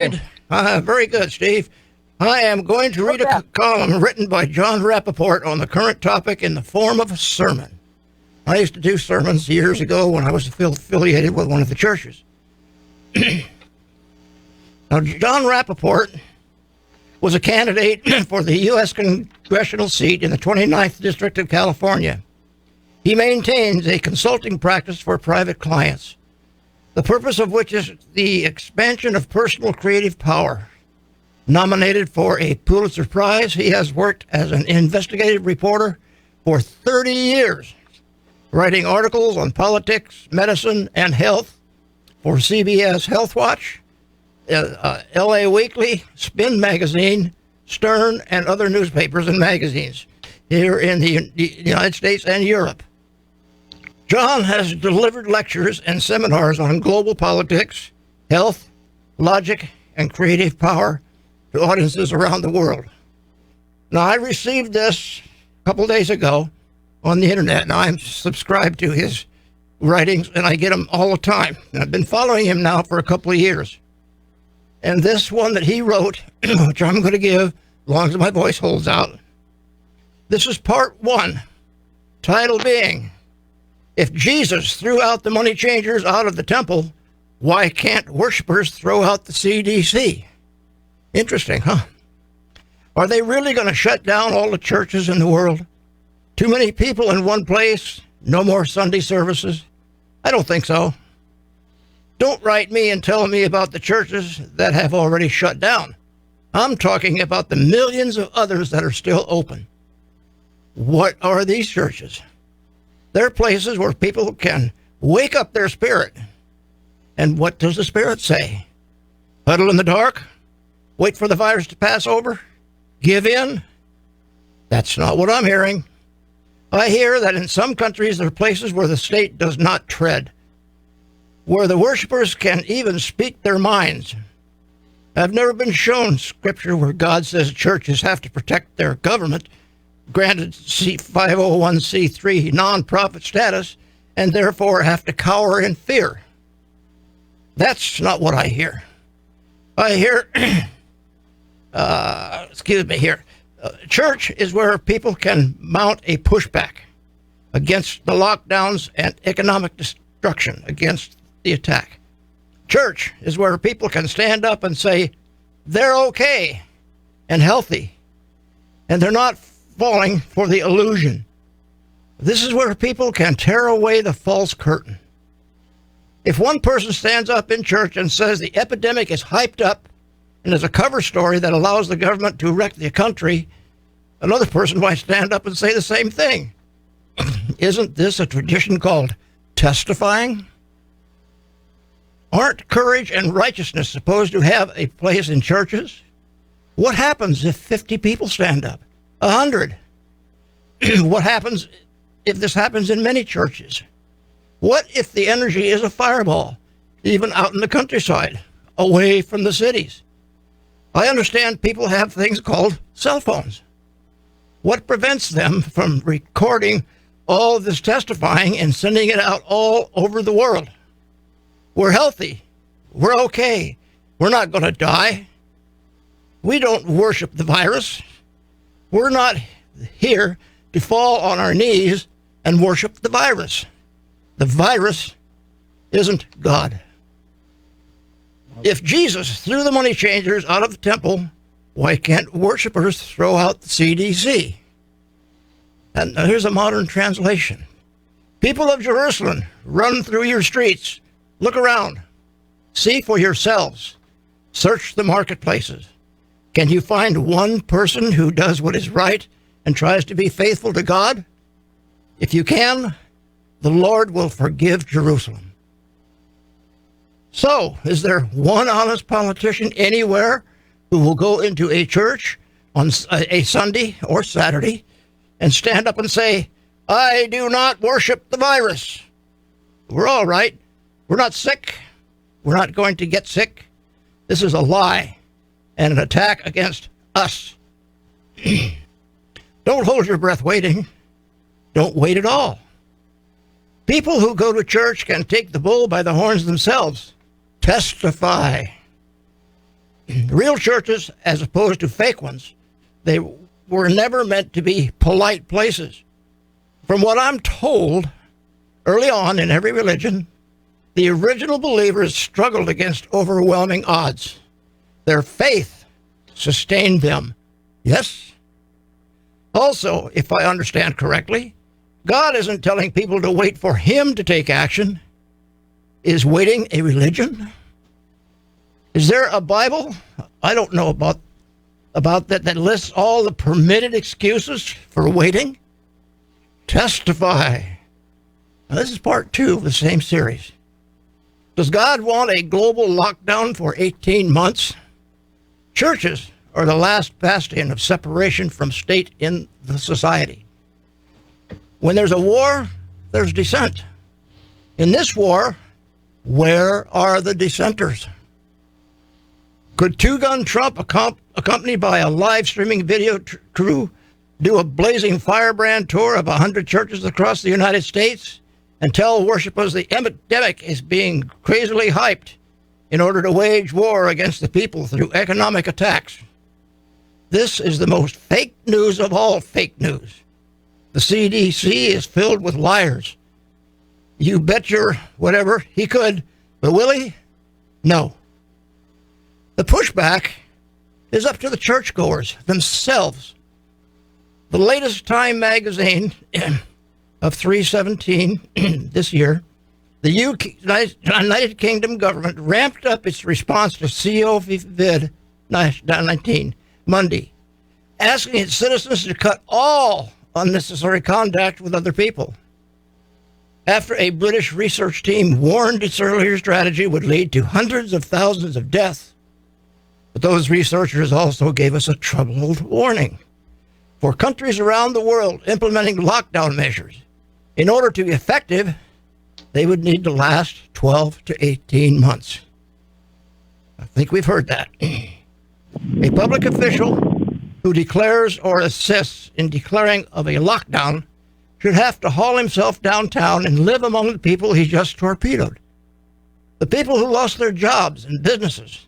Good. Very good, Steve. I am going to read a column written by John Rappaport on the current topic in the form of a sermon. I used to do sermons years ago when I was affiliated with one of the churches. Now, John Rappaport was a candidate for the U.S. congressional seat in the 29th District of California. He maintains a consulting practice for private clients, the purpose of which is the expansion of personal creative power. Nominated for a Pulitzer Prize, he has worked as an investigative reporter for 30 years, writing articles on politics, medicine, and health for CBS Health Watch, LA Weekly, Spin Magazine, Stern, and other newspapers and magazines here in the United States and Europe. John has delivered lectures and seminars on global politics, health, logic, and creative power to audiences around the world. Now, I received this a couple days ago on the internet. Now, I'm subscribed to his writings, and I get them all the time. And I've been following him now for a couple of years. And this one that he wrote, which I'm going to give, as long as my voice holds out, this is part one, title being, "If Jesus threw out the money changers out of the temple, why can't worshipers throw out the CDC?" Interesting, huh? Are they really going to shut down all the churches in the world? Too many people in one place, no more Sunday services? I don't think so. Don't write me and tell me about the churches that have already shut down. I'm talking about the millions of others that are still open. What are these churches? They're places where people can wake up their spirit. And what does the Spirit say? Huddle in the dark? Wait for the virus to pass over? Give in? That's not what I'm hearing. I hear that in some countries there are places where the state does not tread, where the worshipers can even speak their minds. I've never been shown scripture where God says churches have to protect their government granted 501c3 nonprofit status and therefore have to cower in fear. That's not what I hear. I hear, church is where people can mount a pushback against the lockdowns and economic destruction against the attack. Church is where people can stand up and say they're okay and healthy and they're not falling for the illusion. This is where people can tear away the false curtain. If one person stands up in church and says the epidemic is hyped up and is a cover story that allows the government to wreck the country, another person might stand up and say the same thing. Isn't this a tradition called testifying? Aren't courage and righteousness supposed to have a place in churches? What happens if 50 people stand up? 100? What happens if this happens in many churches? What if the energy is a fireball, even out in the countryside, away from the cities? I understand people have things called cell phones. What prevents them from recording all of this testifying and sending it out all over the world? We're healthy. We're okay. We're not going to die. We don't worship the virus. We're not here to fall on our knees and worship the virus. The virus isn't God. If Jesus threw the money changers out of the temple, why can't worshipers throw out the CDC? And here's a modern translation. People of Jerusalem, run through your streets. Look around. See for yourselves. Search the marketplaces. Can you find one person who does what is right and tries to be faithful to God? If you can, the Lord will forgive Jerusalem. So, is there one honest politician anywhere who will go into a church on a Sunday or Saturday and stand up and say, I do not worship the virus? We're all right. We're not sick. We're not going to get sick. This is a lie and an attack against us. Don't hold your breath waiting. Don't wait at all. People who go to church can take the bull by the horns themselves. Testify. real churches, as opposed to fake ones, they were never meant to be polite places. From what I'm told, early on in every religion, the original believers struggled against overwhelming odds. Their faith sustained them. Yes? Also, if I understand correctly, God isn't telling people to wait for him to take action. Is waiting a religion? Is there a Bible? I don't know about that lists all the permitted excuses for waiting. Testify. Now, this is part 2 of the same series. Does God want a global lockdown for 18 months? Churches are the last bastion of separation from state in the society. When there's a war, there's dissent. In this war, where are the dissenters? Could Two-Gun Trump, accompanied by a live streaming video crew, do a blazing firebrand tour of 100 churches across the United States and tell worshipers the epidemic is being crazily hyped in order to wage war against the people through economic attacks? This is the most fake news of all fake news. The CDC is filled with liars. You bet your whatever he could, but will he? No. The pushback is up to the churchgoers themselves. The latest Time magazine of 3/17 this year, the United Kingdom government ramped up its response to COVID-19 Monday, asking its citizens to cut all unnecessary contact with other people. After a British research team warned its earlier strategy would lead to hundreds of thousands of deaths, but those researchers also gave us a troubled warning. For countries around the world implementing lockdown measures, in order to be effective, they would need to last 12 to 18 months. I think we've heard that. A public official who declares or assists in declaring of a lockdown should have to haul himself downtown and live among the people he just torpedoed. The people who lost their jobs and businesses.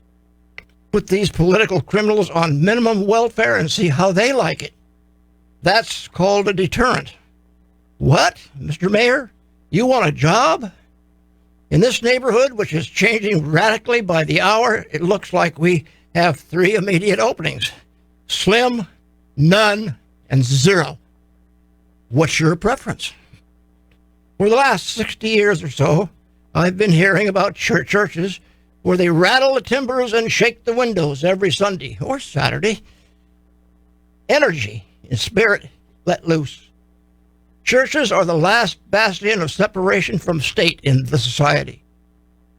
Put these political criminals on minimum welfare and see how they like it. That's called a deterrent. What, Mr. Mayor? You want a job? In this neighborhood, which is changing radically by the hour, it looks like we have 3 immediate openings. Slim, none, and 0. What's your preference? For the last 60 years or so, I've been hearing about churches where they rattle the timbers and shake the windows every Sunday or Saturday. Energy and spirit let loose. Churches are the last bastion of separation from state in the society.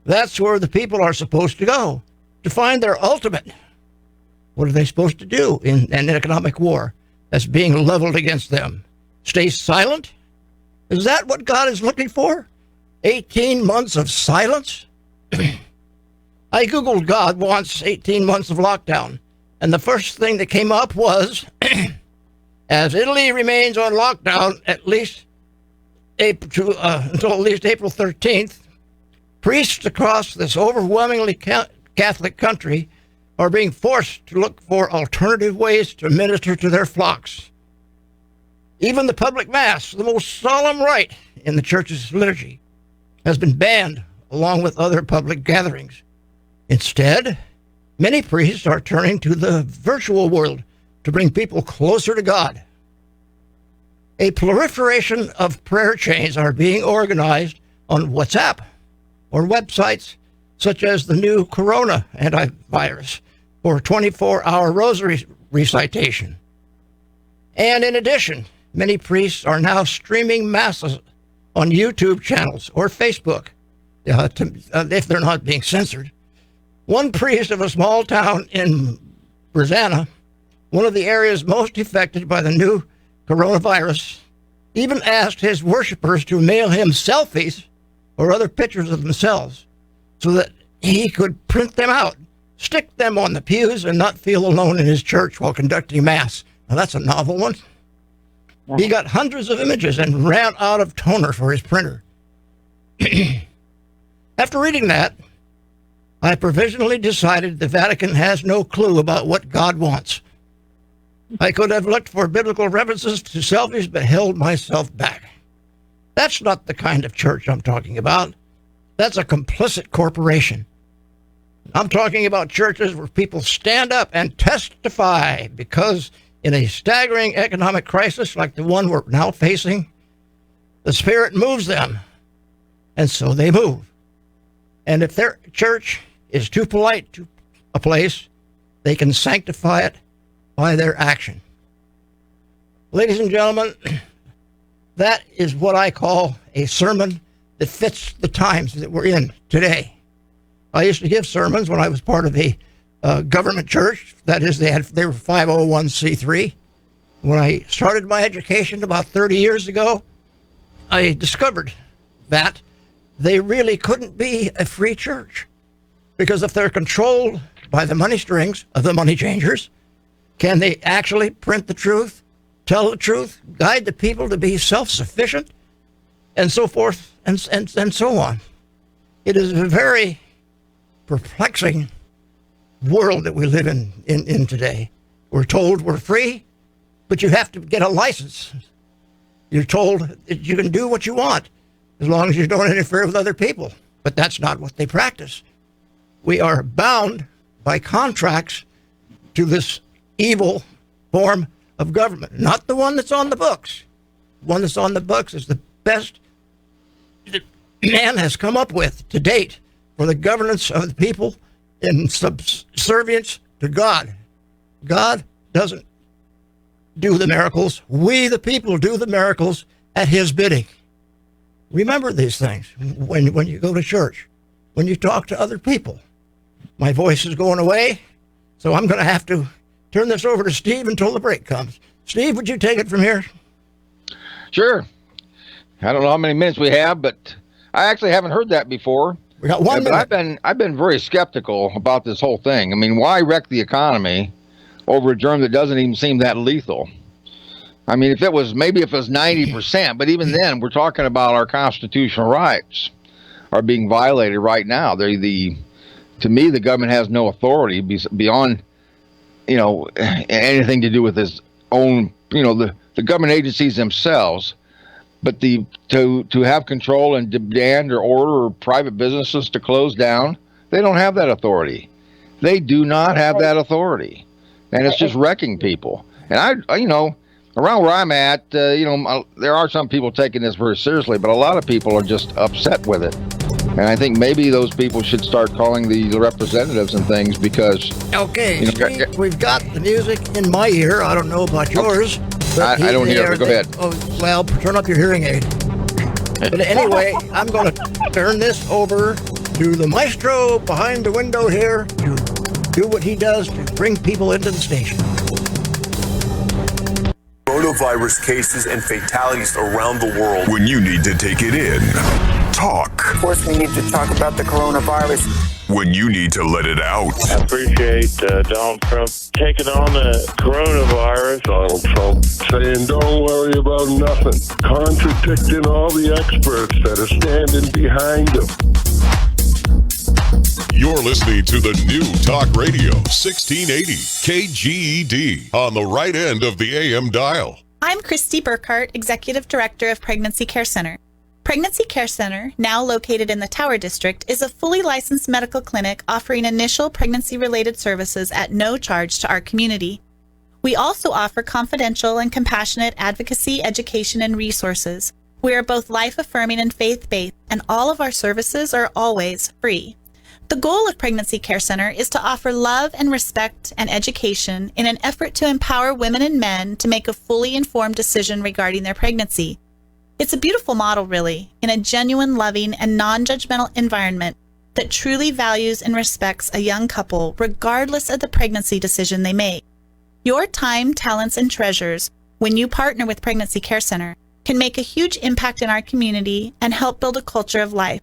That's where the people are supposed to go to find their ultimate. What are they supposed to do in an economic war that's being leveled against them? Stay silent? Is that what God is looking for? 18 months of silence? I Googled God wants 18 months of lockdown, and the first thing that came up was, as Italy remains on lockdown until at least April 13th, priests across this overwhelmingly Catholic country are being forced to look for alternative ways to minister to their flocks. Even the public mass, the most solemn rite in the church's liturgy, has been banned along with other public gatherings. Instead, many priests are turning to the virtual world to bring people closer to God. A proliferation of prayer chains are being organized on WhatsApp or websites such as the new Corona antivirus for 24-hour rosary recitation. And in addition, many priests are now streaming masses on YouTube channels or Facebook if they're not being censored. One priest of a small town in Brazana, one of the areas most affected by the new coronavirus, even asked his worshipers to mail him selfies or other pictures of themselves so that he could print them out, stick them on the pews, and not feel alone in his church while conducting Mass. Now, that's a novel one. He got hundreds of images and ran out of toner for his printer. After reading that, I provisionally decided the Vatican has no clue about what God wants. I could have looked for biblical references to selfies, but held myself back. That's not the kind of church I'm talking about. That's a complicit corporation. I'm talking about churches where people stand up and testify because in a staggering economic crisis like the one we're now facing, the Spirit moves them, and so they move. And if their church is too polite to a place, they can sanctify it by their action. Ladies and gentlemen, that is what I call a sermon that fits the times that we're in today. I used to give sermons when I was part of a government church. That is, they were 501c3. When I started my education about 30 years ago, I discovered that they really couldn't be a free church, because if they're controlled by the money strings of the money changers, can they actually print the truth, tell the truth, guide the people to be self-sufficient, and so forth and so on? It is a very perplexing world that we live in today. We're told we're free, but you have to get a license. You're told that you can do what you want as long as you don't interfere with other people. But that's not what they practice. We are bound by contracts to this evil form of government, not the one that's on the books. The one that's on the books is the best that man has come up with to date for the governance of the people in subservience to God. God doesn't do the miracles. We, the people, do the miracles at his bidding. Remember these things when you go to church, when you talk to other people. My voice is going away, so I'm going to have to turn this over to Steve until the break comes. Steve, would you take it from here? Sure. I don't know how many minutes we have, but I actually haven't heard that before. We got 1 minute. But I've been very skeptical about this whole thing. I mean, why wreck the economy over a germ that doesn't even seem that lethal? I mean, if it was 90%, but even then, we're talking about our constitutional rights are being violated right now. To me, the government has no authority beyond, anything to do with its own, the government agencies themselves. But to have control and demand or order private businesses to close down, they don't have that authority. They do not have that authority, and it's just wrecking people. And I around where I'm at, there are some people taking this very seriously, but a lot of people are just upset with it. And I think maybe those people should start calling the representatives and things because... Okay, Steve, we've got the music in my ear. I don't know about yours. I don't hear it. Go ahead. Oh, well, turn up your hearing aid. But anyway, I'm going to turn this over to the maestro behind the window here to do what he does to bring people into the station. Coronavirus cases and fatalities around the world. When you need to take it in. Talk. Of course, we need to talk about the coronavirus. When you need to let it out. I appreciate Donald Trump taking on the coronavirus. Donald Trump saying, don't worry about nothing. Contradicting all the experts that are standing behind him. You're listening to the new Talk Radio 1680 KGED on the right end of the AM dial. I'm Christy Burkhart, Executive Director of Pregnancy Care Center. Pregnancy Care Center, now located in the Tower District, is a fully licensed medical clinic offering initial pregnancy-related services at no charge to our community. We also offer confidential and compassionate advocacy, education, and resources. We are both life-affirming and faith-based, and all of our services are always free. The goal of Pregnancy Care Center is to offer love and respect and education in an effort to empower women and men to make a fully informed decision regarding their pregnancy. It's a beautiful model, really, in a genuine, loving, and non-judgmental environment that truly values and respects a young couple regardless of the pregnancy decision they make. Your time, talents, and treasures, when you partner with Pregnancy Care Center, can make a huge impact in our community and help build a culture of life.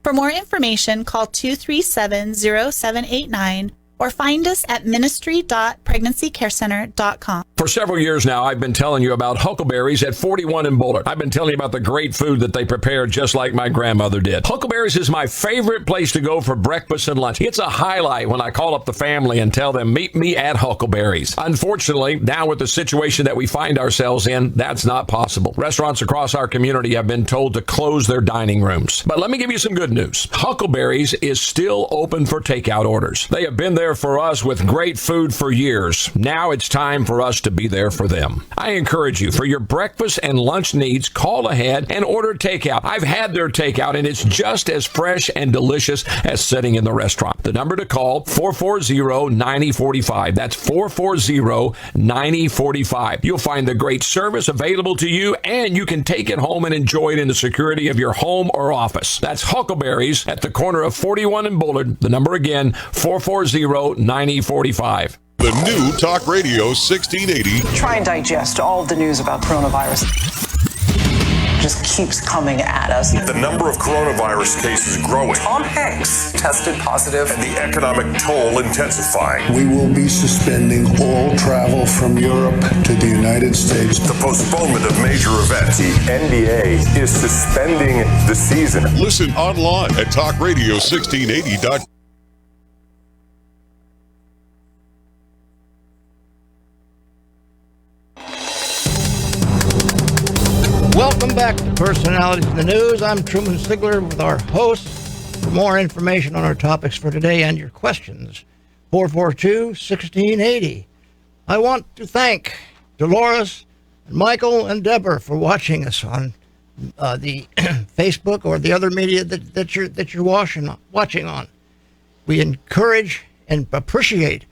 For more information, call 237-0789 or find us at ministry.pregnancycarecenter.com. For several years now, I've been telling you about Huckleberries at 41 in Bullard. I've been telling you about the great food that they prepare just like my grandmother did. Huckleberries is my favorite place to go for breakfast and lunch. It's a highlight when I call up the family and tell them, meet me at Huckleberries. Unfortunately, now with the situation that we find ourselves in, that's not possible. Restaurants across our community have been told to close their dining rooms. But let me give you some good news. Huckleberries is still open for takeout orders. They have been there for us with great food for years. Now it's time for us to be there for them. I encourage you, for your breakfast and lunch needs, call ahead and order takeout. I've had their takeout and it's just as fresh and delicious as sitting in the restaurant. The number to call, 440-9045. That's 440-9045. You'll find the great service available to you, and you can take it home and enjoy it in the security of your home or office. That's Huckleberries at the corner of 41 and Bullard. The number again, 440-9045. The new Talk Radio 1680. Try and digest all of the news about coronavirus. Just keeps coming at us. The number of coronavirus cases growing. Tom Hanks tested positive. And the economic toll intensifying. We will be suspending all travel from Europe to the United States. The postponement of major events. The NBA is suspending the season. Listen online at talkradio1680.com. Welcome back to Personalities in the News. I'm Truman Sigler with our hosts. For more information on our topics for today and your questions, 442-1680. I want to thank Dolores, Michael, and Deborah for watching us on the Facebook or the other media that you're watching on. We encourage and appreciate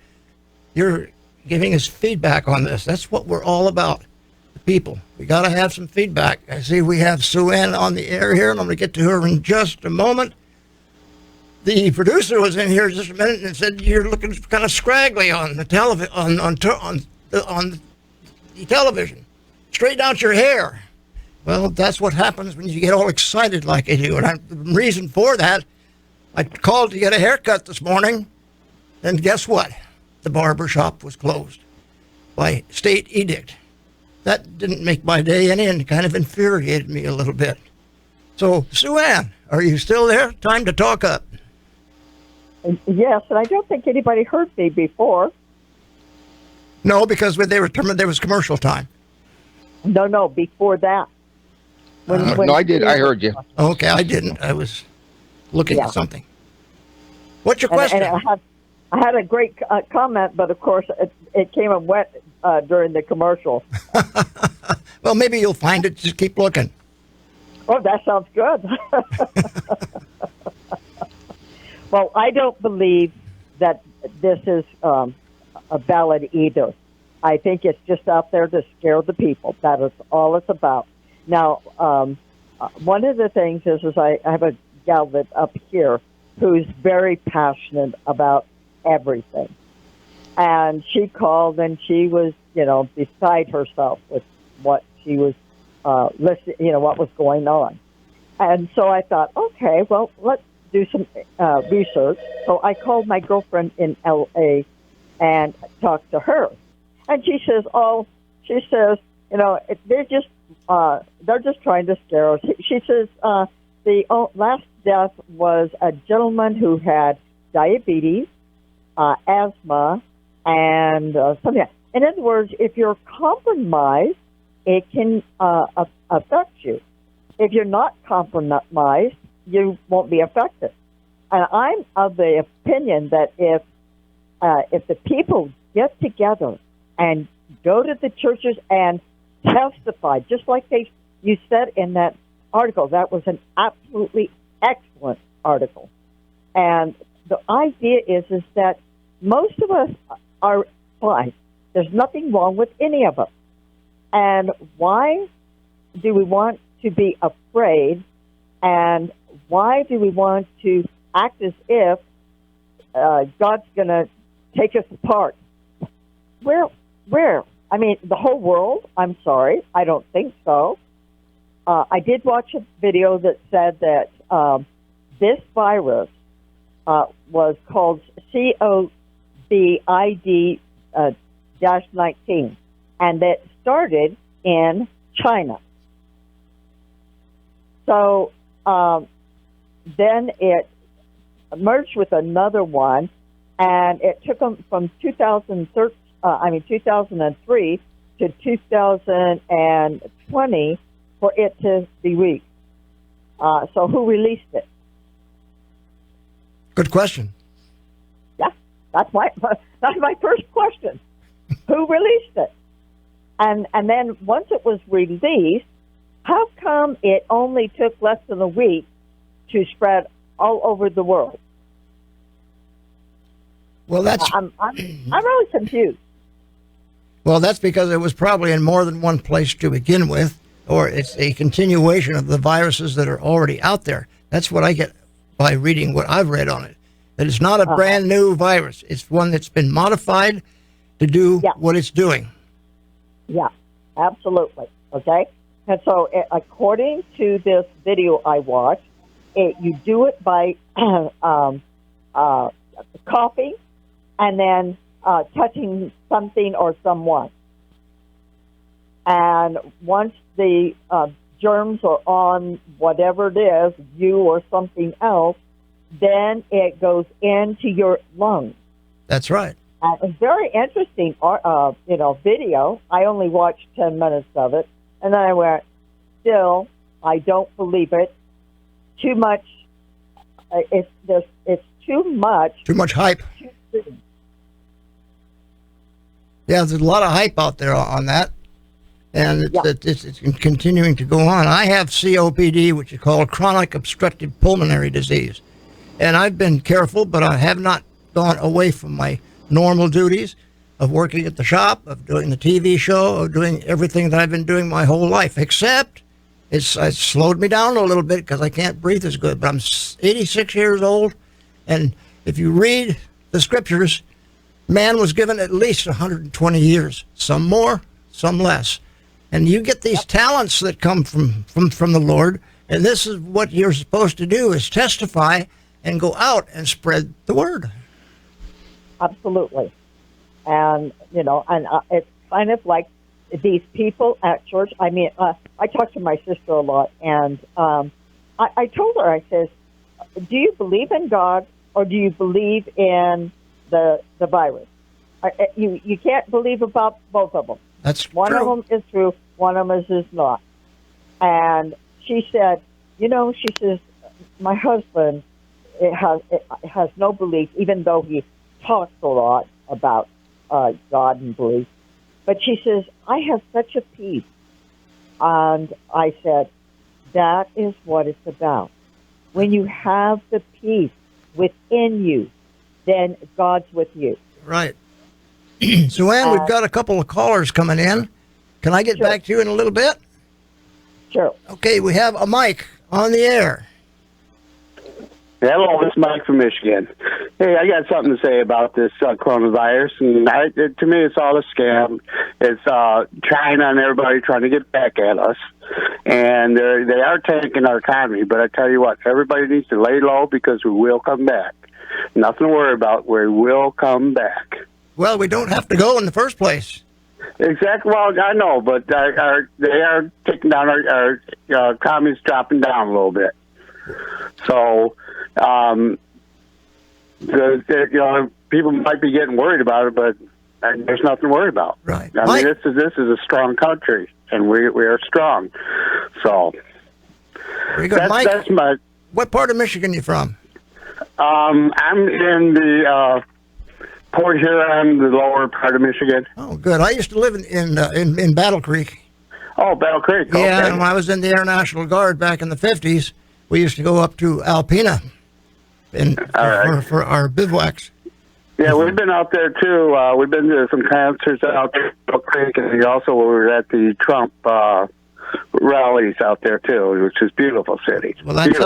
your giving us feedback on this. That's what we're all about. People, we got to have some feedback. I see we have Sue Ann on the air here, and I'm going to get to her in just a moment. The producer was in here just a minute and said you're looking kind of scraggly on the television. Straighten out your hair. Well, that's what happens when you get all excited like I do. And the reason for that, I called to get a haircut this morning, and guess what? The barber shop was closed by state edict. That didn't make my day any, and kind of infuriated me a little bit. So, Sue Ann, are you still there? Time to talk up. Yes, and I don't think anybody heard me before. No, because they were determined there was commercial time. No, before that. No, I did. I heard you. Okay, I didn't. I was looking at something. What's your question? And I had a great comment, but of course it came and went during the commercial. Well, maybe you'll find it. Just keep looking. Oh, that sounds good. Well, I don't believe that this is a ballot either. I think it's just out there to scare the people. That is all it's about. Now, one of the things is I have a gal that up here who's very passionate about everything. And she called and she was, beside herself with what she was listening, what was going on. And so I thought, okay, well, let's do some research. So I called my girlfriend in L.A. and talked to her. And she says, they're just trying to scare us. She says the last death was a gentleman who had diabetes, asthma, and something. In other words, if you're compromised, it can affect you. If you're not compromised, you won't be affected. And I'm of the opinion that if the people get together and go to the churches and testify, just like you said in that article, that was an absolutely excellent article. And the idea is that most of us are fine. There's nothing wrong with any of us. And why do we want to be afraid? And why do we want to act as if God's going to take us apart? Where? I mean, the whole world? I'm sorry. I don't think so. I did watch a video that said that this virus was called COVID-19. and that started in China. So then it merged with another one, and it took them from 2003 to 2020 for it to be reached. So who released it? Good question. Yeah, that's my first question. Who released it? And then once it was released, how come it only took less than a week to spread all over the world? Well, that's I'm really confused. Well, that's because it was probably in more than one place to begin with, or it's a continuation of the viruses that are already out there. That's what I get by reading what I've read on it. That it's not a brand new virus. It's one that's been modified to do what it's doing. Yeah, absolutely. Okay? And so according to this video I watched, you do it by coughing and then touching something or someone. And once the germs are on whatever it is, you or something else, then it goes into your lungs. That's right. It's very interesting, video. I only watched 10 minutes of it, and then I went, still, I don't believe it. Too much. It's too much. Too much hype. Too soon. Yeah, there's a lot of hype out there on that, and it's continuing to go on. I have COPD, which is called chronic obstructive pulmonary disease, and I've been careful, but I have not gone away from my normal duties of working at the shop, of doing the TV show, of doing everything that I've been doing my whole life, except it's slowed me down a little bit because I can't breathe as good. But I'm 86 years old, and if you read the scriptures, man was given at least 120 years, some more, some less. And you get these talents that come from the Lord, and this is what you're supposed to do, is testify and go out and spread the word. Absolutely. And, it's kind of like these people at church. I mean, I talk to my sister a lot, and I told her, I says, do you believe in God or do you believe in the virus? You can't believe about both of them. That's one true. of them is true, one of them is not. And she said, she says, my husband has no belief, even though he talks a lot about God and belief. But she says, I have such a peace. And I said, that is what it's about. When you have the peace within you, then God's with you. Right. So, Ann, we've got a couple of callers coming in. Can I get back to you in a little bit? Sure. Okay, we have a Mike on the air. Hello, it's Mike from Michigan. Hey, I got something to say about this coronavirus, and to me, it's all a scam. It's China and everybody trying to get back at us, and they are tanking our economy. But I tell you what, everybody needs to lay low because we will come back. Nothing to worry about. We will come back. Well, we don't have to go in the first place. Exactly. Well, I know, but they are taking down our economy's dropping down a little bit. So. People might be getting worried about it, but there's nothing to worry about. Right. I mean, this is a strong country, and we are strong. So, very good, Mike. That's my. What part of Michigan are you from? I'm in the Port Huron, the lower part of Michigan. Oh, good. I used to live in Battle Creek. Oh, Battle Creek. Okay. Yeah, when I was in the Air National Guard back in the 50s, we used to go up to Alpena for our bivouacs. Yeah, we've been out there too. We've been to some concerts out there at Battle Creek, and we were at the Trump rallies out there too, which is beautiful city. Well, that's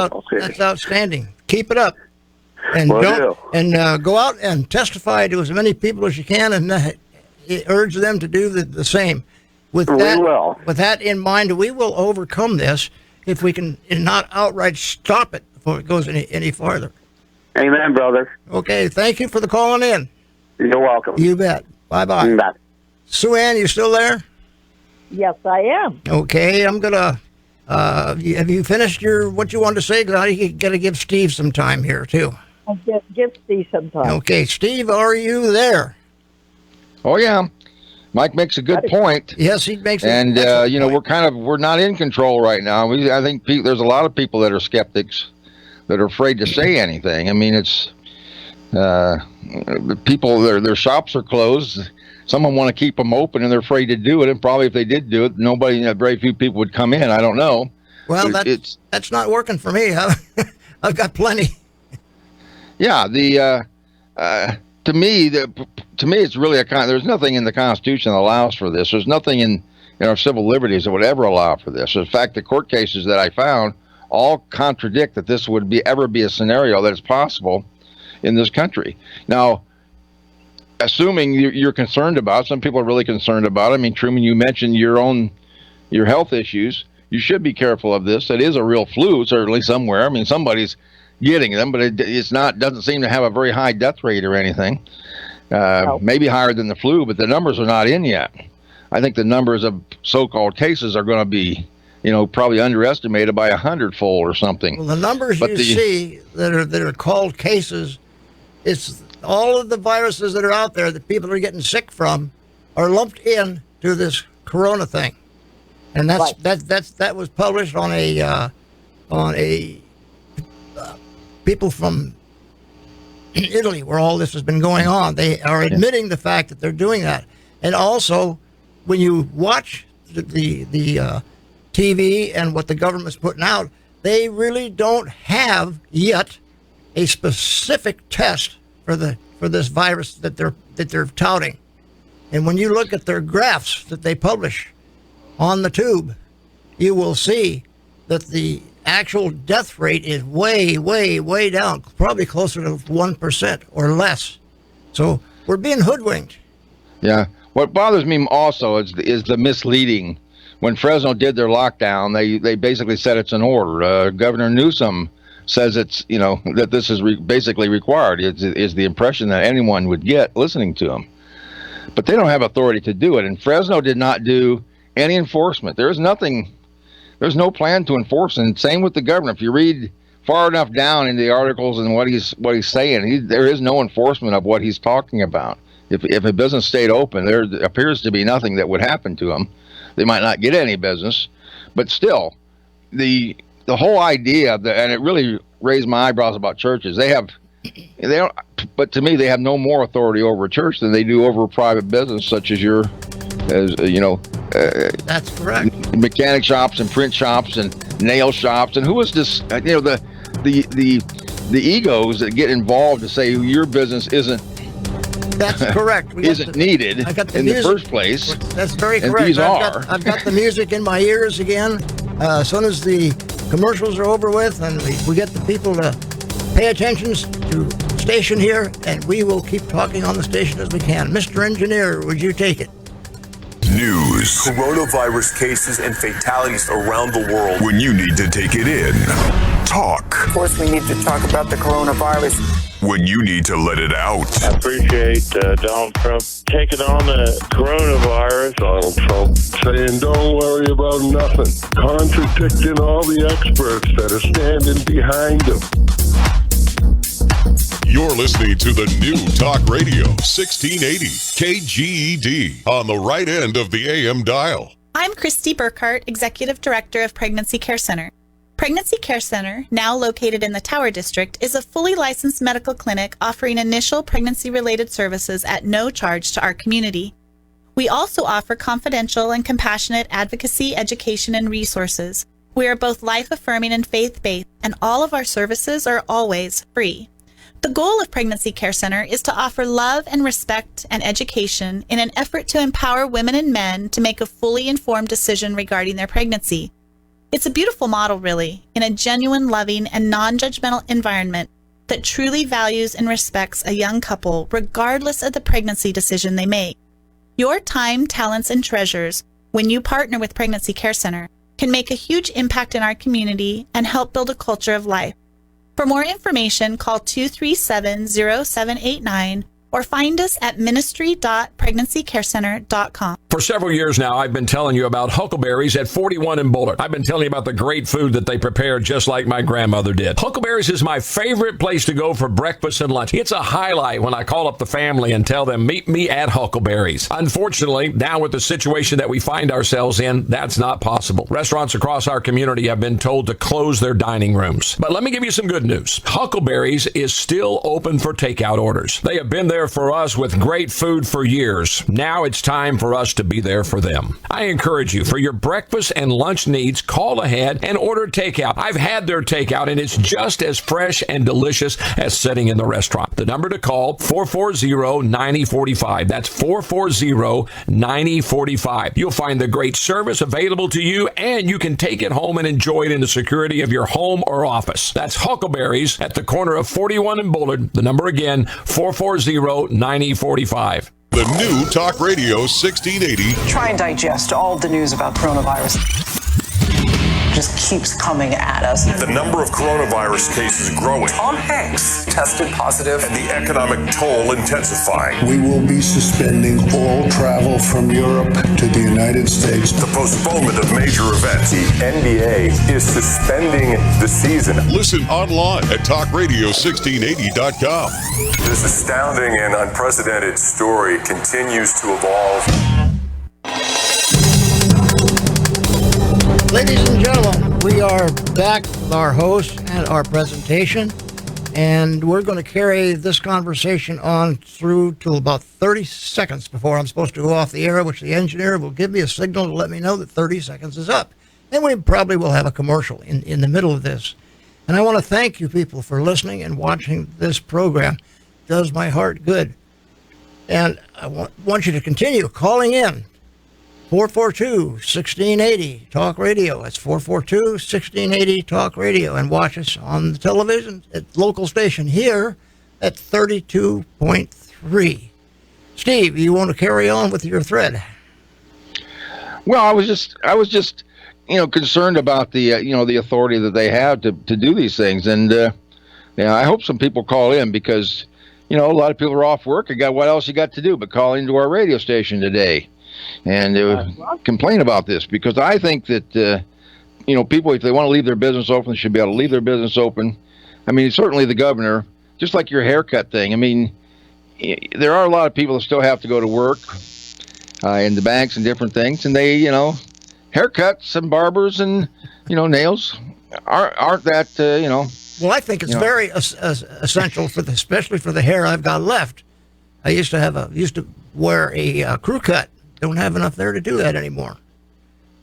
outstanding. Keep it up, and go out and testify to as many people as you can, and urge them to do the same. With that in mind, we will overcome this if we can not outright stop it before it goes any farther. Amen, brother. Okay, thank you for the calling in. You're welcome. You bet. Bye-bye. Bye. Sue Ann, you still there? Yes, I am. Okay, I'm gonna. Have you finished what you wanted to say? 'Cause I got to give Steve some time here too. I'll give Steve some time. Okay, Steve, are you there? Oh yeah, Mike makes a good point. Yes, he makes. And we're not in control right now. I think there's a lot of people that are skeptics that are afraid to say anything. I mean, it's people. Their shops are closed. Someone want to keep them open, and they're afraid to do it. And probably if they did do it, very few people would come in. I don't know. Well, that's not working for me. I've got plenty. Yeah, to me, it's really there's nothing in the Constitution that allows for this. There's nothing in our civil liberties that would ever allow for this. In fact, the court cases that I found all contradict that this would ever be a scenario that is possible in this country. Now, assuming you're concerned about, some people are really concerned about. I mean, Truman, you mentioned your health issues. You should be careful of this. It is a real flu, certainly somewhere. I mean, somebody's getting them, but doesn't seem to have a very high death rate or anything. Maybe higher than the flu, but the numbers are not in yet. I think the numbers of so-called cases are going to be, probably underestimated by 100-fold or something. Well, the numbers see that are called cases, it's all of the viruses that are out there that people are getting sick from are lumped in to this corona thing, and that was published on a people from Italy, where all this has been going on. They are admitting the fact that they're doing that, and also when you watch the TV and what the government's putting out, they really don't have yet a specific test for this virus that they're touting. And when you look at their graphs that they publish on the tube, you will see that the actual death rate is way, way, way down, probably closer to 1% or less. So we're being hoodwinked. Yeah. What bothers me also is the misleading. When Fresno did their lockdown, they basically said it's an order. Governor Newsom says it's, that this is basically required, is the impression that anyone would get listening to him. But they don't have authority to do it. And Fresno did not do any enforcement. There's no plan to enforce it. And same with the governor. If you read far enough down in the articles and what he's saying, there is no enforcement of what he's talking about. If a business stayed open, there appears to be nothing that would happen to them. They might not get any business, but still, the whole idea and it really raised my eyebrows about churches. But to me, they have no more authority over a church than they do over a private business, such as That's correct. Mechanic shops and print shops and nail shops. And who is this? The egos that get involved to say your business isn't. That's correct. Isn't needed in the first place. That's very correct. And these I've got the music in my ears again. As soon as the commercials are over with and we get the people to pay attention to the station here, and we will keep talking on the station as we can. Mr. Engineer, would you take it? News. Coronavirus cases and fatalities around the world when you need to take it in. Talk. Of course, we need to talk about the coronavirus when you need to let it out. I appreciate Donald Trump taking on the coronavirus. Donald Trump saying, don't worry about nothing. Contradicting all the experts that are standing behind him. You're listening to the new Talk Radio 1680 KGED on the right end of the AM dial. I'm Christy Burkhart, Executive Director of Pregnancy Care Center. Pregnancy Care Center, now located in the Tower District, is a fully licensed medical clinic offering initial pregnancy-related services at no charge to our community. We also offer confidential and compassionate advocacy, education, and resources. We are both life-affirming and faith-based, and all of our services are always free. The goal of Pregnancy Care Center is to offer love and respect and education in an effort to empower women and men to make a fully informed decision regarding their pregnancy. It's a beautiful model, really, in a genuine, loving, and non-judgmental environment that truly values and respects a young couple regardless of the pregnancy decision they make. Your time, talents, and treasures, when you partner with Pregnancy Care Center, can make a huge impact in our community and help build a culture of life. For more information, call 237-0789 or find us at ministry.pregnancycarecenter.com. For several years now, I've been telling you about Huckleberries at 41 in Bullard. I've been telling you about the great food that they prepare just like my grandmother did. Huckleberries is my favorite place to go for breakfast and lunch. It's a highlight when I call up the family and tell them, meet me at Huckleberries. Unfortunately, now with the situation that we find ourselves in, that's not possible. Restaurants across our community have been told to close their dining rooms. But let me give you some good news. Huckleberries is still open for takeout orders. They have been there for us with great food for years. Now it's time for us to be there for them. I encourage you, for your breakfast and lunch needs, call ahead and order takeout. I've had their takeout, and it's just as fresh and delicious as sitting in the restaurant. The number to call, 440-9045. That's 440-9045. You'll find the great service available to you, and you can take it home and enjoy it in the security of your home or office. That's Huckleberries at the corner of 41 and Bullard. The number again, 440-9045. The new Talk Radio 1680. Try and digest all the news about coronavirus. Just keeps coming at us. The number of coronavirus cases growing. Tom Hanks tested positive. And the economic toll intensifying. We will be suspending all travel from Europe to the United States. The postponement of major events. The NBA is suspending the season. Listen online at talkradio1680.com. This astounding and unprecedented story continues to evolve. Ladies and gentlemen, we are back with our host and our presentation, and we're going to carry this conversation on through till about 30 seconds before I'm supposed to go off the air, which the engineer will give me a signal to let me know that 30 seconds is up. And we probably will have a commercial in the middle of this. And I want to thank you people for listening and watching this program. It does my heart good. And I want you to continue calling in. 442-1680 Talk Radio. That's 442-1680 Talk Radio. And watch us on the television at local station here at 32.3. Steve, you want to carry on with your thread? Well, I was just concerned about the the authority that they have to do these things, and I hope some people call in, because a lot of people are off work. What else you got to do but call into our radio station today and complain about this? Because I think that people, if they want to leave their business open, they should be able to leave their business open. I mean, certainly the governor, just like your haircut thing. I mean, there are a lot of people that still have to go to work in the banks and different things, and they, haircuts and barbers and nails aren't that Well, I think it's very essential especially for the hair I've got left. I used to wear a crew cut. Don't have enough there to do that anymore.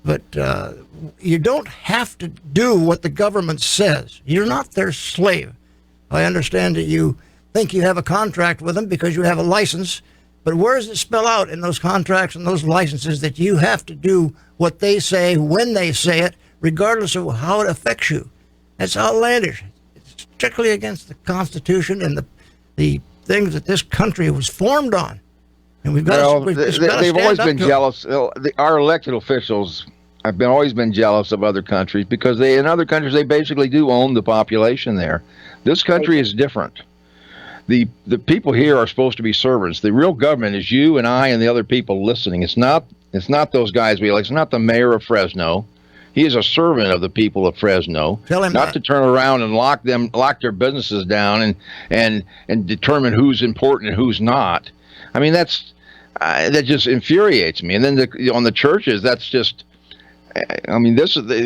But you don't have to do what the government says. You're not their slave. I understand that you think you have a contract with them because you have a license, but where does it spell out in those contracts and those licenses that you have to do what they say when they say it, regardless of how it affects you? That's outlandish. It's strictly against the Constitution and the things that this country was formed on. And we've got they've always been jealous. Our elected officials have always been jealous of other countries, because in other countries they basically do own the population there. This country is different. The people here are supposed to be servants. The real government is you and I and the other people listening. It's not those guys we elect. It's not the mayor of Fresno. He is a servant of the people of Fresno. Tell him not to turn around and lock their businesses down and determine who's important and who's not. I mean, that just infuriates me. And then on the churches, that's just. I mean,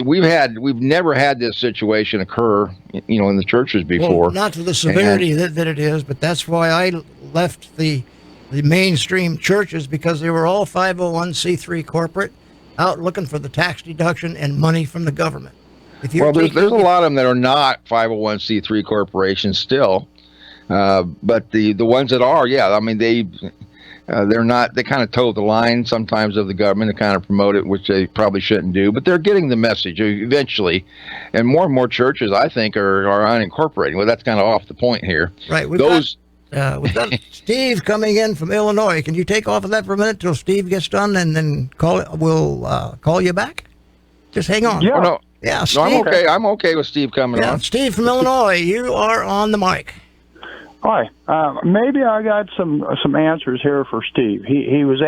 we've never had this situation occur, in the churches before. Well, not to the severity that it is, but that's why I left the mainstream churches, because they were all 501c3 corporate, out looking for the tax deduction and money from the government. There's a lot of them that are not 501c3 corporations still, but the ones that are, I mean, they're not. They kind of toe the line sometimes of the government to kind of promote it, which they probably shouldn't do. But they're getting the message and more churches, I think, are unincorporating. Well, that's kind of off the point here. Right. We've got Steve coming in from Illinois. Can you take off of that for a minute till Steve gets done, and then we'll call you back? Just hang on. Yeah. No, Steve. No, I'm okay. I'm okay with Steve coming on. Steve from Illinois, you are on the mic. Hi. Maybe I got some answers here for Steve. He was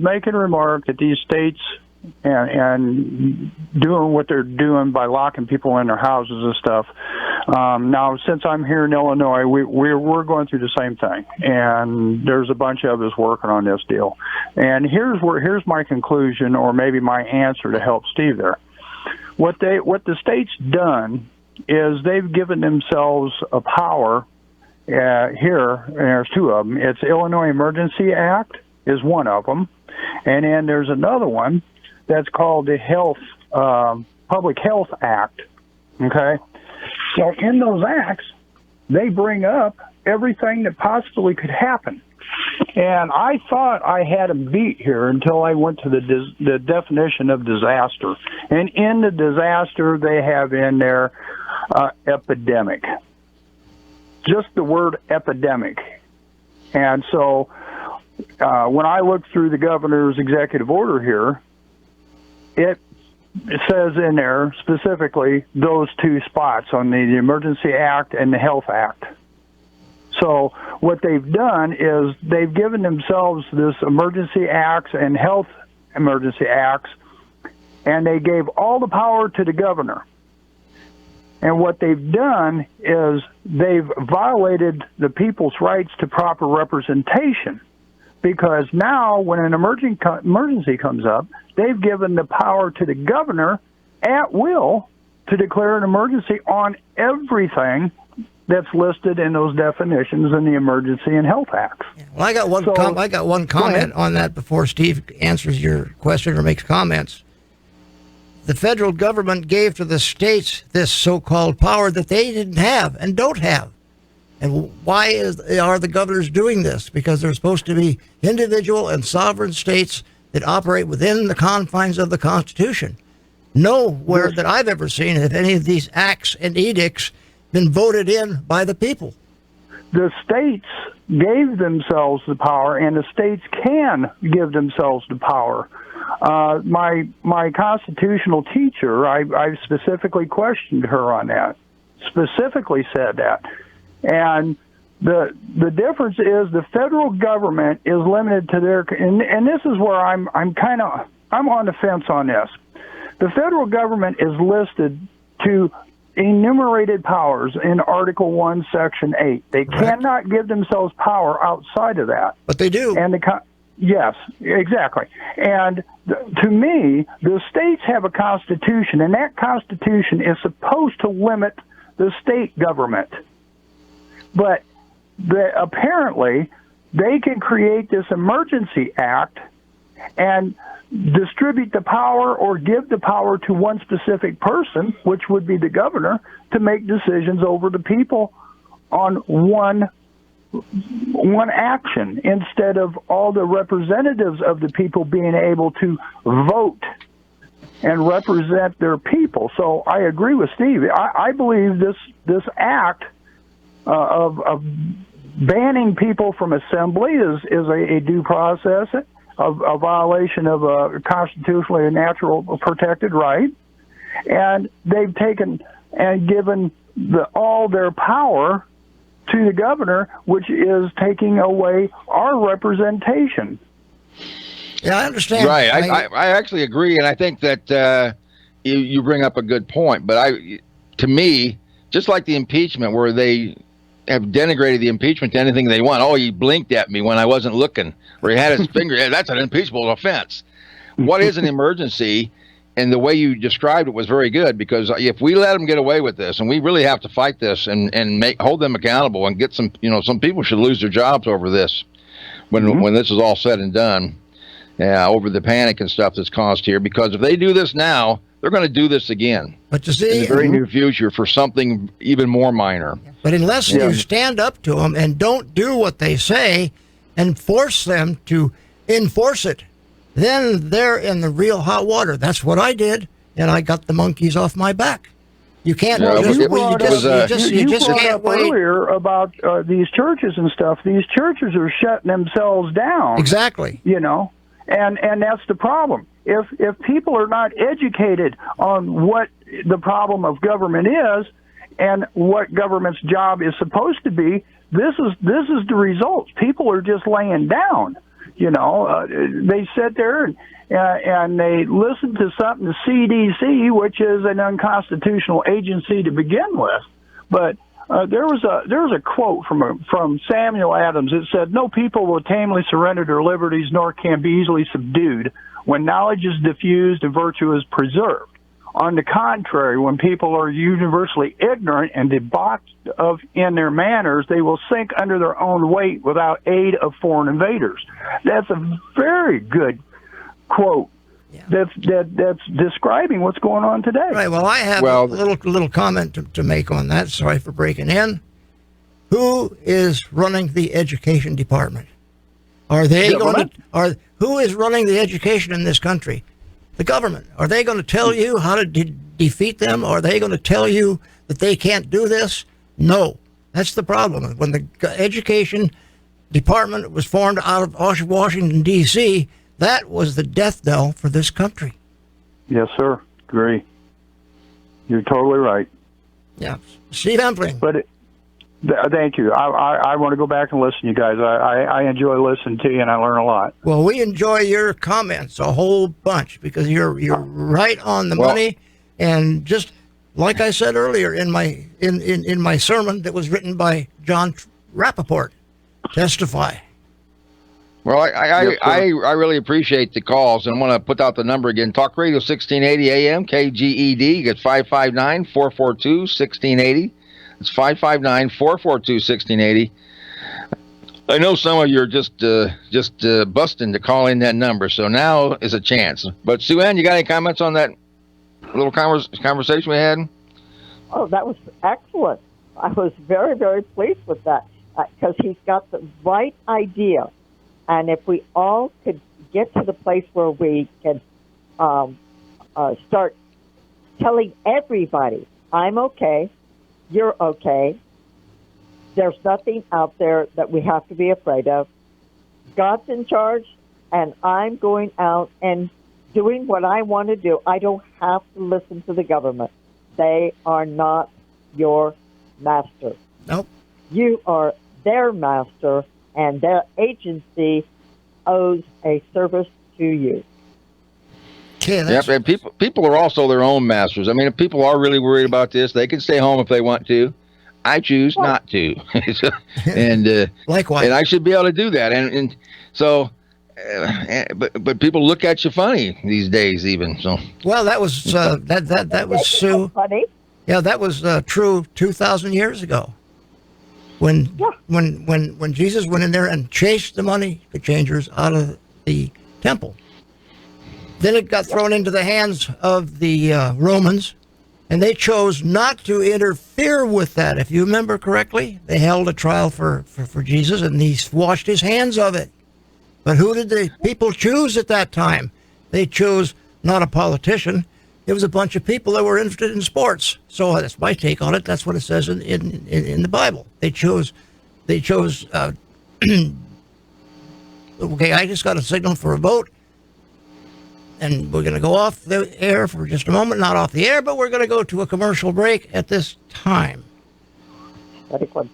making a remark that these states and doing what they're doing by locking people in their houses and stuff. Now, since I'm here in Illinois, we're going through the same thing, and there's a bunch of us working on this deal. And here's my conclusion, or maybe my answer to help Steve there. What the state's done is they've given themselves a power. Here, and there's two of them. It's Illinois Emergency Act is one of them, and then there's another one that's called the Public Health Act. Okay, so in those acts, they bring up everything that possibly could happen. And I thought I had them beat here until I went to the definition of disaster. And in the disaster, they have in there epidemic. Just the word epidemic. And so when I looked through the governor's executive order here, it says in there specifically those two spots on the Emergency Act and the Health Act. So what they've done is they've given themselves this emergency acts and health emergency acts, and they gave all the power to the governor. And what they've done is they've violated the people's rights to proper representation, because now when an emergency comes up, they've given the power to the governor at will to declare an emergency on everything that's listed in those definitions in the Emergency and Health Acts. Well, I got one comment on that before Steve answers your question or makes comments. The federal government gave to the states this so-called power that they didn't have and don't have. And why are the governors doing this? Because they're supposed to be individual and sovereign states that operate within the confines of the Constitution. Nowhere that I've ever seen have any of these acts and edicts been voted in by the people. The states gave themselves the power, and the states can give themselves the power. My constitutional teacher, I specifically questioned her on that, specifically said that. And the difference is the federal government is limited to their, and this is where I'm on the fence on this. The federal government is listed to enumerated powers in Article 1, Section 8. They cannot give themselves power outside of that. But they do. And yes, exactly. And to me, the states have a constitution, and that constitution is supposed to limit the state government. But apparently, they can create this emergency act and distribute the power or give the power to one specific person, which would be the governor, to make decisions over the people on one action, instead of all the representatives of the people being able to vote and represent their people. So I agree with Steve. I believe this act of banning people from assembly is a due process, a violation of a constitutionally and natural protected right. And they've taken and given all their power to the governor, which is taking away our representation. Yeah, I understand. Right. I actually agree, and I think that you bring up a good point. But to me, just like the impeachment, where they have denigrated the impeachment to anything they want. Oh, he blinked at me when I wasn't looking, or he had his finger. That's an impeachable offense. What is an emergency? And the way you described it was very good, because if we let them get away with this, and we really have to fight this and hold them accountable and get some people should lose their jobs over this when this is all said and done, over the panic and stuff that's caused here. Because if they do this now, they're going to do this again. But you see, in the very near future for something even more minor. But unless you stand up to them and don't do what they say and force them to enforce it, then they're in the real hot water. That's what I did, and I got the monkeys off my back. You can't you brought can't up earlier about these churches and stuff. These churches are shutting themselves down. Exactly. And that's the problem. If people are not educated on what the problem of government is, and what government's job is supposed to be. This is the results. People are just laying down. They sit there and they listen to something, the CDC, which is an unconstitutional agency to begin with. But there was a quote from Samuel Adams. It said, "No people will tamely surrender their liberties, nor can be easily subdued when knowledge is diffused and virtue is preserved. On the contrary, when people are universally ignorant and debauched in their manners, they will sink under their own weight without aid of foreign invaders." That's a very good quote. Yeah. That's describing what's going on today. Right. Well, I have a little comment to make on that. Sorry for breaking in. Who is running the education department? Are they going to? Who is running the education in this country? The government. Are they going to tell you how to defeat them? Are they going to tell you that they can't do this? No. That's the problem. When the education department was formed out of Washington, D.C., that was the death knell for this country. Yes, sir. Agree. You're totally right. Yeah. Steve Empling. But thank you. I want to go back and listen to you guys. I enjoy listening to you, and I learn a lot. Well, we enjoy your comments a whole bunch because you're right on the money. And just like I said earlier in my sermon that was written by John Rappaport, testify. Well, I really appreciate the calls, and I want to put out the number again. Talk Radio 1680 AM, KGED. You get 559-442-1680. It's 559-442-1680. I know some of you are just busting to call in that number, so now is a chance. But, Sue Ann, you got any comments on that little conversation we had? Oh, that was excellent. I was very, very pleased with that because he's got the right idea. And if we all could get to the place where we can start telling everybody, I'm okay, you're okay, there's nothing out there that we have to be afraid of. God's in charge, and I'm going out and doing what I want to do. I don't have to listen to the government. They are not your master. Nope. You are their master, and their agency owes a service to you. Yep, and people are also their own masters. I mean, if people are really worried about this, they can stay home if they want to. I choose not to, and likewise, and I should be able to do that. And so, but people look at you funny these days, even so. Well, that was that was Sue. Funny. Yeah, that was true 2,000 years ago. When Jesus went in there and chased the money changers out of the temple. Then it got thrown into the hands of the Romans, and they chose not to interfere with that. If you remember correctly, they held a trial for Jesus, and he washed his hands of it. But who did the people choose at that time? They chose not a politician. It was a bunch of people that were interested in sports. So that's my take on it. That's what it says in the Bible. They chose. Okay, I just got a signal for a vote, and we're going to go off the air for just a moment. Not off the air, but we're going to go to a commercial break at this time. Very good.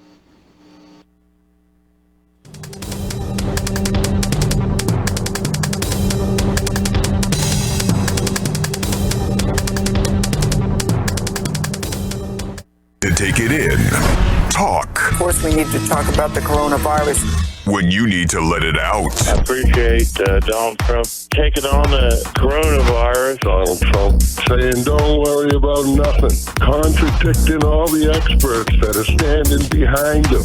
To take it in. Talk. Of course, we need to talk about the coronavirus. When you need to let it out. I appreciate Donald Trump taking on the coronavirus. Donald Trump saying, don't worry about nothing. Contradicting all the experts that are standing behind him.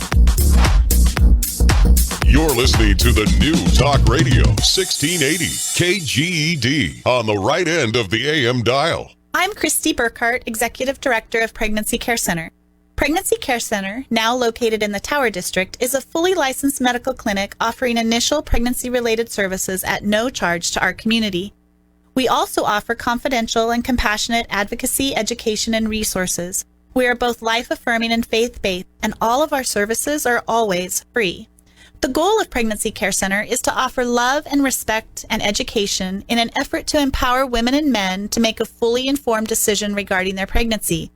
You're listening to the new Talk Radio 1680 KGED on the right end of the AM dial. I'm Christy Burkhart, Executive Director of Pregnancy Care Center. Pregnancy Care Center, now located in the Tower District, is a fully licensed medical clinic offering initial pregnancy-related services at no charge to our community. We also offer confidential and compassionate advocacy, education, and resources. We are both life-affirming and faith-based, and all of our services are always free. The goal of Pregnancy Care Center is to offer love and respect and education in an effort to empower women and men to make a fully informed decision regarding their pregnancy.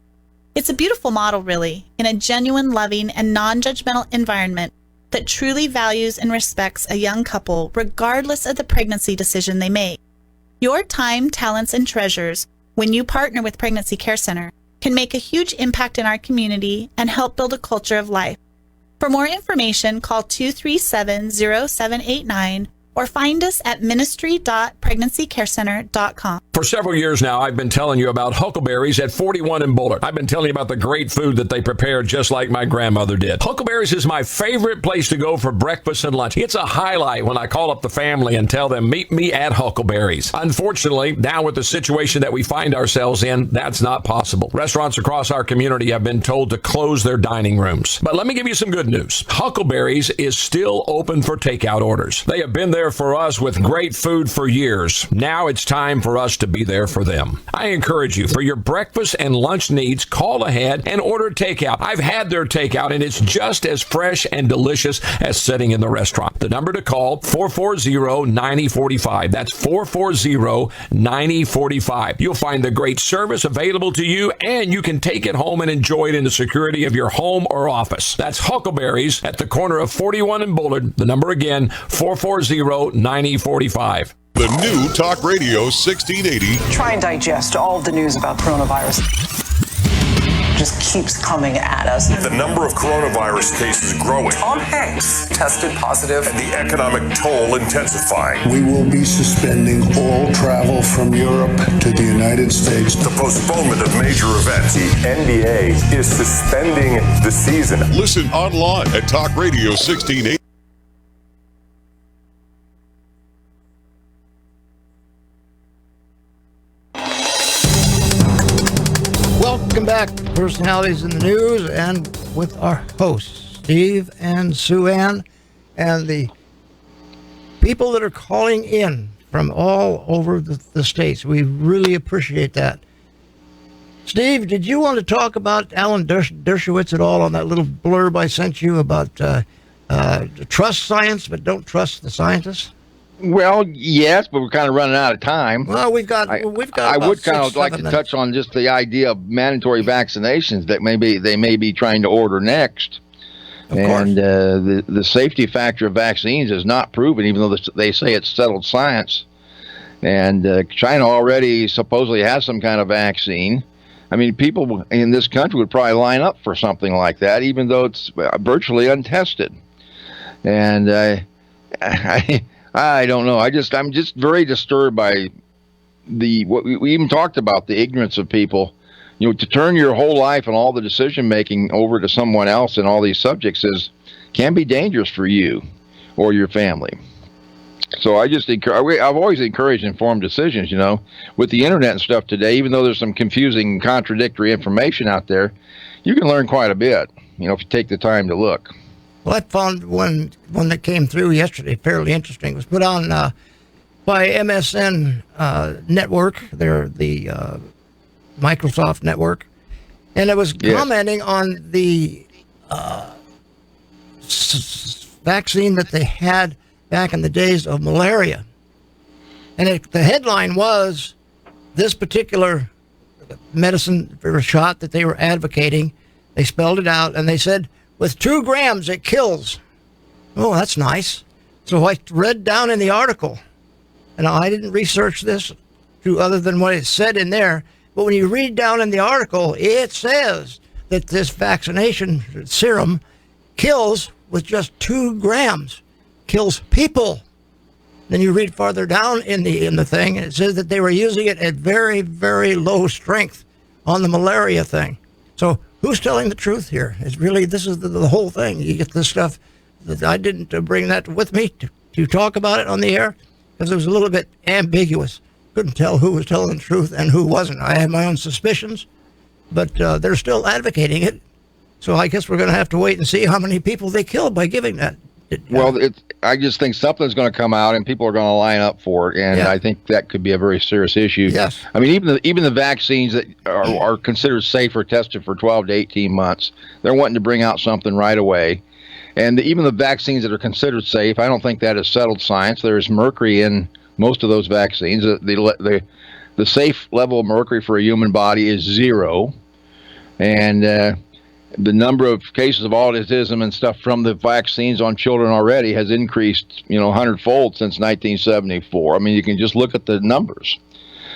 It's a beautiful model, really, in a genuine, loving, and non-judgmental environment that truly values and respects a young couple regardless of the pregnancy decision they make. Your time, talents, and treasures, when you partner with Pregnancy Care Center, can make a huge impact in our community and help build a culture of life. For more information, call 237-0789 or find us at ministry.pregnancycarecenter.com. For several years now, I've been telling you about Huckleberries at 41 in Bullard. I've been telling you about the great food that they prepare just like my grandmother did. Huckleberries is my favorite place to go for breakfast and lunch. It's a highlight when I call up the family and tell them, meet me at Huckleberries. Unfortunately, now with the situation that we find ourselves in, that's not possible. Restaurants across our community have been told to close their dining rooms. But let me give you some good news. Huckleberries is still open for takeout orders. They have been there for us with great food for years. Now it's time for us to be there for them. I encourage you, for your breakfast and lunch needs, call ahead and order takeout. I've had their takeout and it's just as fresh and delicious as sitting in the restaurant. The number to call, 440-9045. That's 440-9045. You'll find the great service available to you, and you can take it home and enjoy it in the security of your home or office. That's Huckleberries at the corner of 41 and Bullard. The number again, 440-9045. The new Talk Radio 1680. Try and digest all of the news about coronavirus. Just keeps coming at us. The number of coronavirus cases growing. Tom Hanks tested positive. And the economic toll intensifying. We will be suspending all travel from Europe to the United States. The postponement of major events. The NBA is suspending the season. Listen online at Talk Radio 1680. Welcome back to Personalities in the News, and with our hosts, Steve and Sue Ann, and the people that are calling in from all over the states. We really appreciate that. Steve, did you want to talk about Alan Dershowitz at all on that little blurb I sent you about trust science but don't trust the scientists? Well, yes, but we're kind of running out of time. Well, we've got. I about would kind of like to touch on just the idea of mandatory vaccinations that they may be trying to order next. And the safety factor of vaccines is not proven, even though they say it's settled science. And China already supposedly has some kind of vaccine. I mean, people in this country would probably line up for something like that, even though it's virtually untested. And I don't know. I'm just very disturbed by what we even talked about, the ignorance of people. You know, to turn your whole life and all the decision making over to someone else in all these subjects can be dangerous for you or your family. So I've always encouraged informed decisions. You know, with the internet and stuff today, even though there's some confusing, contradictory information out there, you can learn quite a bit. You know, if you take the time to look. Well, I found one that came through yesterday, fairly interesting. It was put on by MSN Network. They're the Microsoft Network. And it was commenting on the vaccine that they had back in the days of malaria. And the headline was, this particular medicine or shot that they were advocating, they spelled it out, and they said, with 2 grams, it kills. Oh, that's nice. So I read down in the article, and I didn't research this other than what it said in there, but when you read down in the article, it says that this vaccination serum kills with just 2 grams, kills people. Then you read farther down in the thing, and it says that they were using it at very, very low strength on the malaria thing. So who's telling the truth here? It's really, this is the whole thing. You get this stuff. I didn't bring that with me to talk about it on the air because it was a little bit ambiguous. Couldn't tell who was telling the truth and who wasn't. I had my own suspicions, but they're still advocating it. So I guess we're going to have to wait and see how many people they killed by giving that. Well, I just think something's going to come out and people are going to line up for it, and I think that could be a very serious issue. Yes. I mean, even the vaccines that are considered safe or tested for 12 to 18 months, they're wanting to bring out something right away. And even the vaccines that are considered safe, I don't think that is settled science. There is mercury in most of those vaccines. The safe level of mercury for a human body is 0. And the number of cases of autism and stuff from the vaccines on children already has increased, 100-fold since 1974. I mean, you can just look at the numbers.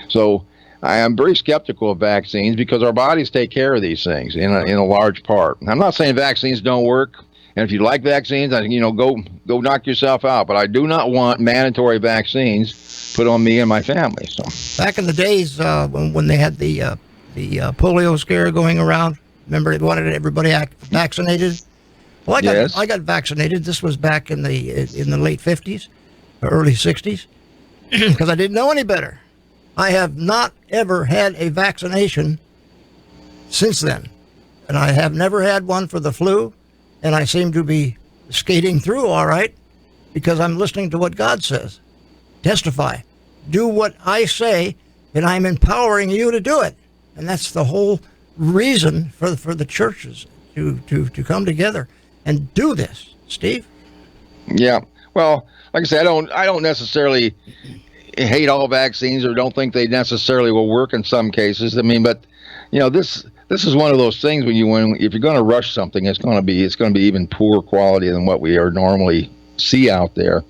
So I am very skeptical of vaccines because our bodies take care of these things in a large part. I'm not saying vaccines don't work. And if you like vaccines, go knock yourself out. But I do not want mandatory vaccines put on me and my family. So back in the days when they had the polio scare going around, remember they wanted everybody vaccinated? Well, I got vaccinated. This was back in the late 50s or early 60s because I didn't know any better. I have not ever had a vaccination since then, and I have never had one for the flu. And I seem to be skating through all right because I'm listening to what God says. Testify. Do what I say, and I'm empowering you to do it. And that's the whole reason for the churches to come together and do this. Steve? Yeah. Well, like I said, I don't necessarily hate all vaccines or don't think they necessarily will work in some cases. I mean, but this is one of those things if you're going to rush something, it's going to be even poor quality than what we are normally see out there.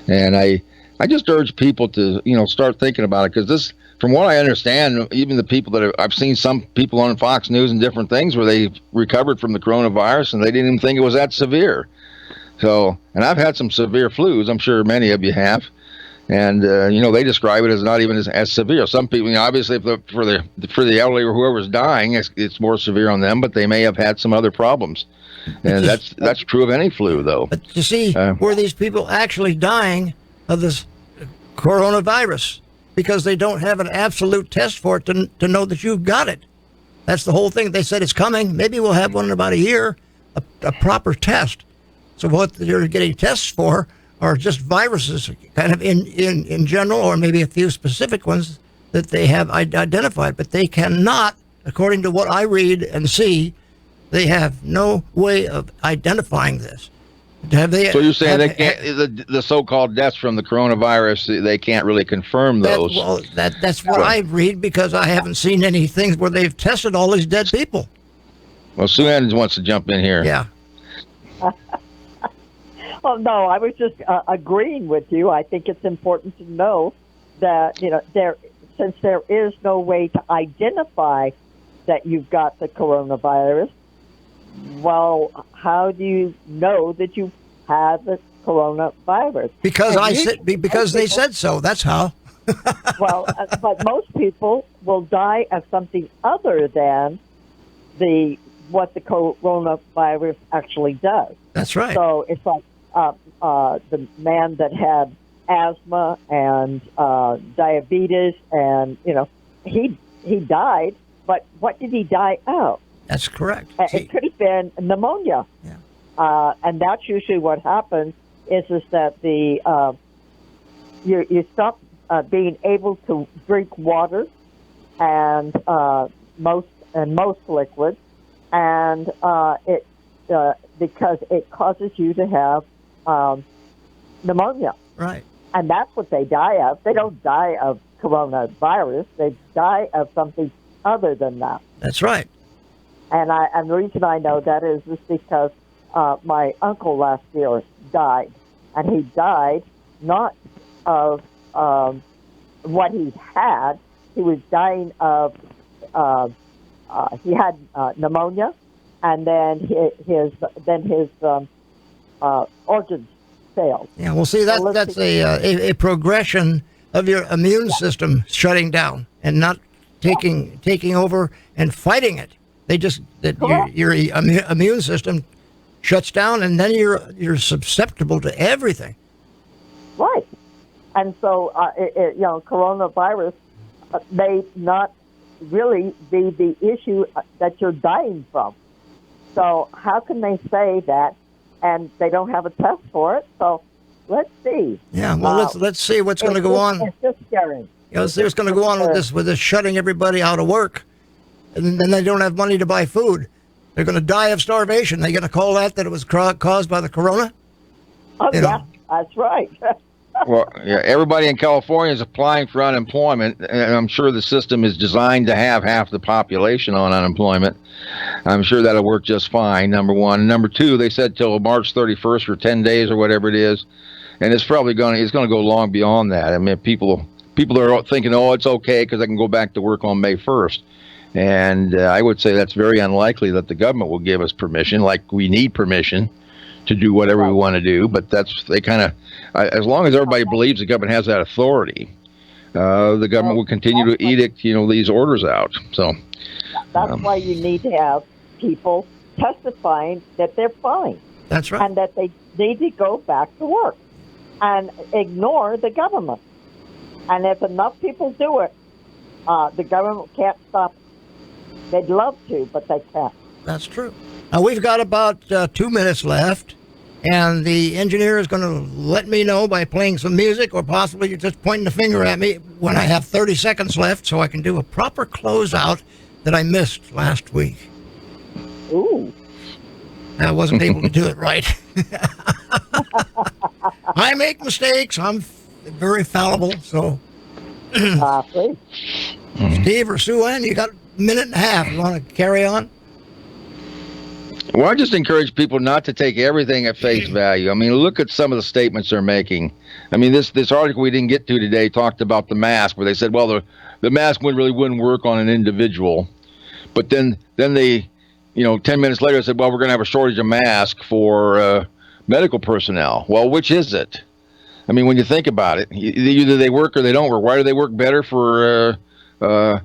And I just urge people to start thinking about it, because this, from what I understand, even the people I've seen some people on Fox News and different things where they recovered from the coronavirus and they didn't even think it was that severe. So, and I've had some severe flus. I'm sure many of you have. And they describe it as not even as severe. Some people, obviously, for the elderly or whoever's dying, it's more severe on them. But they may have had some other problems, and that's true of any flu, though. But you see, were these people actually dying of this coronavirus because they don't have an absolute test for it to know that you've got it? That's the whole thing. They said it's coming. Maybe we'll have one in about a year, a proper test. So what they're getting tests for are just viruses, kind of in general, or maybe a few specific ones that they have identified. But they cannot, according to what I read and see, they have no way of identifying this. So you're saying they can't, the so-called deaths from the coronavirus, they can't really confirm those? That's what I read, because I haven't seen any things where they've tested all these dead people. Well, Sue Ann wants to jump in here. Yeah. Oh, no, I was just agreeing with you. I think it's important to know that, since there is no way to identify that you've got the coronavirus, well, how do you know that you have the coronavirus? Because they said so. That's how. Well, but most people will die of something other than what the coronavirus actually does. That's right. So it's like the man that had asthma and diabetes, and he died. But what did he die of? That's correct. It could have been pneumonia. Yeah. And that's usually what happens is that you stop being able to drink water and most liquids, and because it causes you to have pneumonia. Right. And that's what they die of. They don't die of coronavirus. They die of something other than that. That's right. And the reason I know that is because my uncle last year died, and he died not of what he had. He was dying of he had pneumonia, and then his organs failed. Yeah, well, see, that's a progression of your immune system shutting down and not taking over and fighting it. They just your immune system shuts down, and then you're susceptible to everything. Right, and so coronavirus may not really be the issue that you're dying from. So how can they say that? And they don't have a test for it. So let's see. Yeah, well, let's see what's going to go on. It's just scary. Let's see what's going to go on with this shutting everybody out of work, and then they don't have money to buy food. They're going to die of starvation. They're going to call that it was caused by the corona. Oh, yeah, that's right. Well, yeah, everybody in California is applying for unemployment, and I'm sure the system is designed to have half the population on unemployment. I'm sure that'll work just fine, number one. Number two, they said till March 31st or 10 days or whatever it is, and it's probably going to go long beyond that. I mean, people are thinking, oh, it's okay because I can go back to work on May 1st. And I would say that's very unlikely that the government will give us permission, like we need permission to do whatever we want to do. But they kind of, as long as everybody believes the government has that authority, the government will continue to edict, these orders out. So that's why you need to have people testifying that they're fine. That's right. And that they need to go back to work and ignore the government. And if enough people do it, the government can't stop it. They'd love to, but they can't. That's true. Now, we've got about 2 minutes left, and the engineer is going to let me know by playing some music, or possibly you're just pointing the finger at me when I have 30 seconds left so I can do a proper closeout that I missed last week. Ooh. I wasn't able to do it right. I make mistakes. I'm very fallible, so... Steve or Sue Ann, you got a minute and a half. You want to carry on? Well, I just encourage people not to take everything at face value. I mean, look at some of the statements they're making. I mean, this article we didn't get to today talked about the mask, where they said, well, the mask wouldn't work on an individual. But then they, 10 minutes later said, well, we're going to have a shortage of masks for medical personnel. Well, which is it? I mean, when you think about it, either they work or they don't work. Why do they work better for a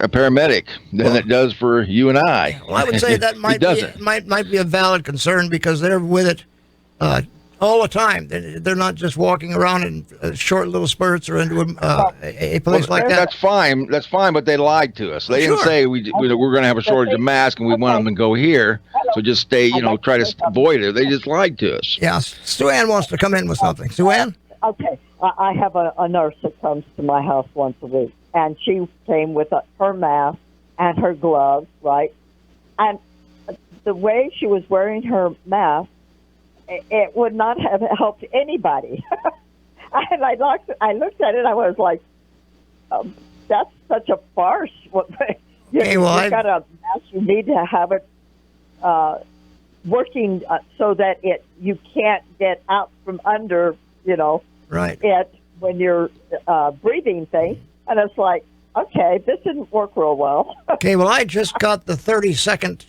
paramedic than it does for you and I? Well, I would say that might be a valid concern because they're with it all the time. They're not just walking around in short little spurts or into a place like that. That's fine. That's fine, but they lied to us. They didn't say we're going to have a shortage of masks and we want them to go here. So just stay, try to avoid it. They just lied to us. Yeah, Sue Ann wants to come in with something. Sue Ann? Okay. I have a nurse that comes to my house once a week, and she came with her mask and her gloves, right? And the way she was wearing her mask, it would not have helped anybody. And I looked at it, I was like, that's such a farce. You've got a mask, you need to have it working so that you can't get out from under, right. it when you're breathing things. And it's like, okay, this didn't work real well. Okay, well, I just got the 30-second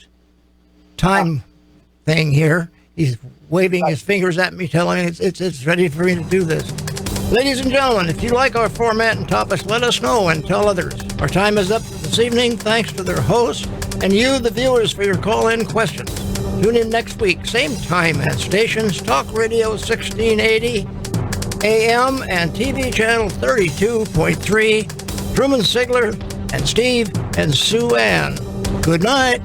time thing here. He's waving his fingers at me, telling me it's ready for me to do this. Ladies and gentlemen, if you like our format and topics, let us know and tell others. Our time is up this evening. Thanks to their hosts and you, the viewers, for your call-in questions. Tune in next week, same time and stations, Talk Radio 1680 AM and TV channel 32.3. Truman Sigler and Steve and Sue Ann. Good night.